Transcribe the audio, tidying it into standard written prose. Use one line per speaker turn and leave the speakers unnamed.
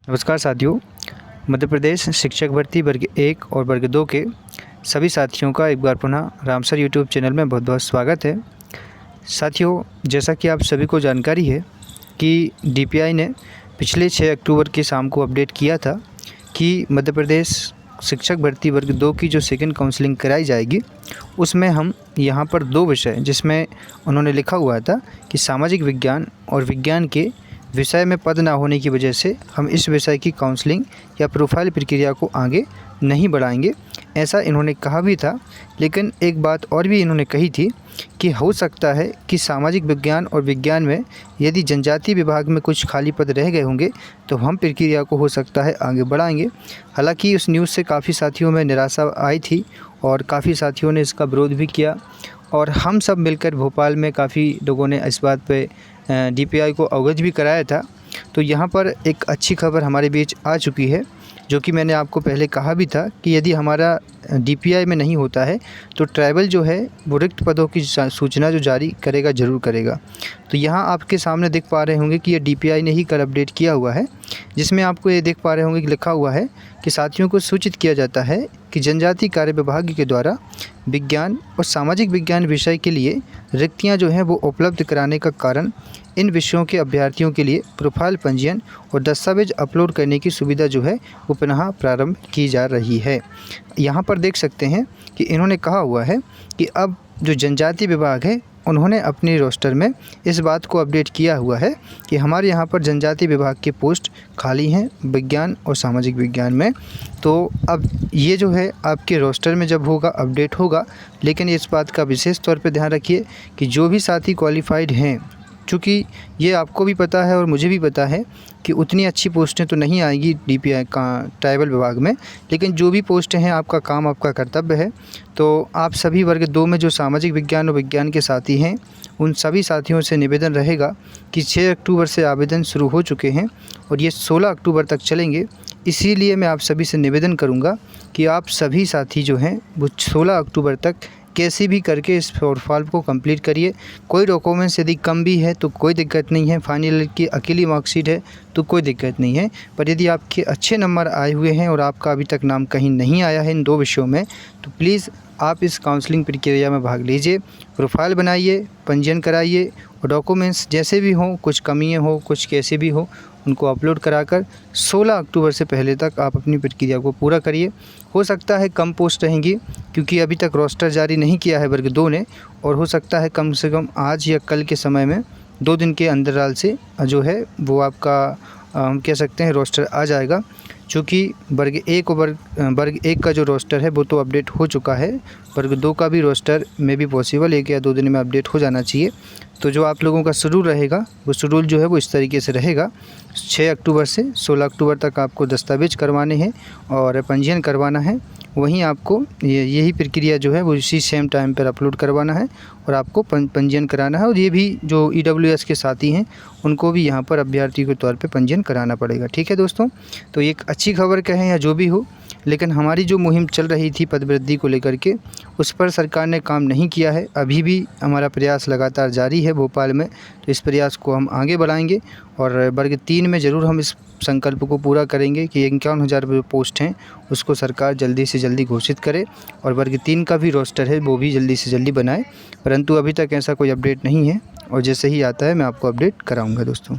नमस्कार साथियों। मध्य प्रदेश शिक्षक भर्ती वर्ग 1 और वर्ग 2 के सभी साथियों का एक बार पुनः रामसर यूट्यूब चैनल में बहुत बहुत स्वागत है। साथियों, जैसा कि आप सभी को जानकारी है कि डीपीआई ने पिछले 6 अक्टूबर की शाम को अपडेट किया था कि मध्य प्रदेश शिक्षक भर्ती वर्ग 2 की जो सेकंड काउंसलिंग कराई जाएगी उसमें हम यहाँ पर 2 विषय, जिसमें उन्होंने लिखा हुआ था कि सामाजिक विज्ञान और विज्ञान के विषय में पद ना होने की वजह से हम इस विषय की काउंसलिंग या प्रोफाइल प्रक्रिया को आगे नहीं बढ़ाएंगे, ऐसा इन्होंने कहा भी था। लेकिन एक बात और भी इन्होंने कही थी कि हो सकता है कि सामाजिक विज्ञान और विज्ञान में यदि जनजाति विभाग में कुछ खाली पद रह गए होंगे तो हम प्रक्रिया को हो सकता है आगे बढ़ाएंगे। हालांकि उस न्यूज़ से काफ़ी साथियों में निराशा आई थी और काफ़ी साथियों ने इसका विरोध भी किया और हम सब मिलकर भोपाल में काफ़ी लोगों ने इस बात पे डीपीआई को अवगत भी कराया था। तो यहाँ पर एक अच्छी खबर हमारे बीच आ चुकी है, जो कि मैंने आपको पहले कहा भी था कि यदि हमारा डीपीआई में नहीं होता है तो ट्राइबल जो है वो रिक्त पदों की सूचना जो जारी करेगा ज़रूर करेगा। तो यहाँ आपके सामने देख पा रहे होंगे कि ये डीपीआई ने ही कल अपडेट किया हुआ है, जिसमें आपको ये देख पा रहे होंगे कि लिखा हुआ है कि साथियों को सूचित किया जाता है कि जनजाति कार्य विभाग के द्वारा विज्ञान और सामाजिक विज्ञान विषय के लिए रिक्तियाँ जो हैं वो उपलब्ध कराने का कारण इन विषयों के अभ्यर्थियों के लिए प्रोफाइल पंजीयन और दस्तावेज अपलोड करने की सुविधा जो है वो पुनः प्रारंभ की जा रही है। यहाँ पर देख सकते हैं कि इन्होंने कहा हुआ है कि अब जो जनजाति विभाग है उन्होंने अपनी रोस्टर में इस बात को अपडेट किया हुआ है कि हमारे यहाँ पर जनजाति विभाग के पोस्ट खाली हैं विज्ञान और सामाजिक विज्ञान में। तो अब ये जो है आपके रोस्टर में जब होगा अपडेट होगा, लेकिन इस बात का विशेष तौर पे ध्यान रखिए कि जो भी साथी क्वालिफाइड हैं, चूँकि ये आपको भी पता है और मुझे भी पता है कि उतनी अच्छी पोस्टें तो नहीं आएंगी डीपीआई का ट्राइबल विभाग में, लेकिन जो भी पोस्टें हैं आपका काम आपका कर्तव्य है। तो आप सभी वर्ग 2 में जो सामाजिक विज्ञान और विज्ञान के साथी हैं उन सभी साथियों से निवेदन रहेगा कि 6 अक्टूबर से आवेदन शुरू हो चुके हैं और ये 16 अक्टूबर तक चलेंगे। इसीलिए मैं आप सभी से निवेदन करूँगा कि आप सभी साथी जो हैं वो 16 अक्टूबर तक कैसे भी करके इस प्रोफाइल को कंप्लीट करिए। कोई डॉक्यूमेंट्स यदि कम भी है तो कोई दिक्कत नहीं है, फाइनल ईयर की अकेली मार्कशीट है तो कोई दिक्कत नहीं है। पर यदि आपके अच्छे नंबर आए हुए हैं और आपका अभी तक नाम कहीं नहीं आया है इन 2 विषयों में, तो प्लीज़ आप इस काउंसलिंग प्रक्रिया में भाग लीजिए, प्रोफाइल बनाइए, पंजीयन कराइए और डॉक्यूमेंट्स जैसे भी हों, कुछ कमियाँ हो, कुछ कैसे भी हो, उनको अपलोड कराकर 16 अक्टूबर से पहले तक आप अपनी प्रक्रिया को पूरा करिए। हो सकता है कम पोस्ट रहेंगी क्योंकि अभी तक रोस्टर जारी नहीं किया है वर्ग 2 ने, और हो सकता है कम से कम आज या कल के समय में 2 दिन के अंतराल से जो है वो आपका हम कह सकते हैं रोस्टर आ जाएगा। चूँकि वर्ग 1 और वर्ग 1 का जो रोस्टर है वो तो अपडेट हो चुका है, वर्ग 2 का भी रोस्टर में भी पॉसिबल 1 या 2 दिन में अपडेट हो जाना चाहिए। तो जो आप लोगों का शेड्यूल रहेगा वो शेड्यूल जो है वो इस तरीके से रहेगा। 6 अक्टूबर से 16 अक्टूबर तक आपको दस्तावेज करवाने हैं और पंजीयन करवाना है। वहीं आपको यही प्रक्रिया जो है वो इसी सेम टाइम पर अपलोड करवाना है और आपको पंजीयन कराना है। और ये भी जो ईडब्ल्यूएस के साथी हैं उनको भी यहाँ पर अभ्यर्थी के तौर पे पंजीयन कराना पड़ेगा। ठीक है दोस्तों, तो एक अच्छी खबर कहें या जो भी हो, लेकिन हमारी जो मुहिम चल रही थी पदवृद्धि को लेकर के, उस पर सरकार ने काम नहीं किया है। अभी भी हमारा प्रयास लगातार जारी है भोपाल में, तो इस प्रयास को हम आगे बढ़ाएंगे और वर्ग 3 में ज़रूर हम इस संकल्प को पूरा करेंगे कि 51,000 पोस्ट हैं उसको सरकार जल्दी से जल्दी घोषित करे और वर्ग 3 का भी रोस्टर है वो भी जल्दी से जल्दी बनाए। परंतु अभी तक ऐसा कोई अपडेट नहीं है और जैसे ही आता है मैं आपको अपडेट कराऊँगा दोस्तों।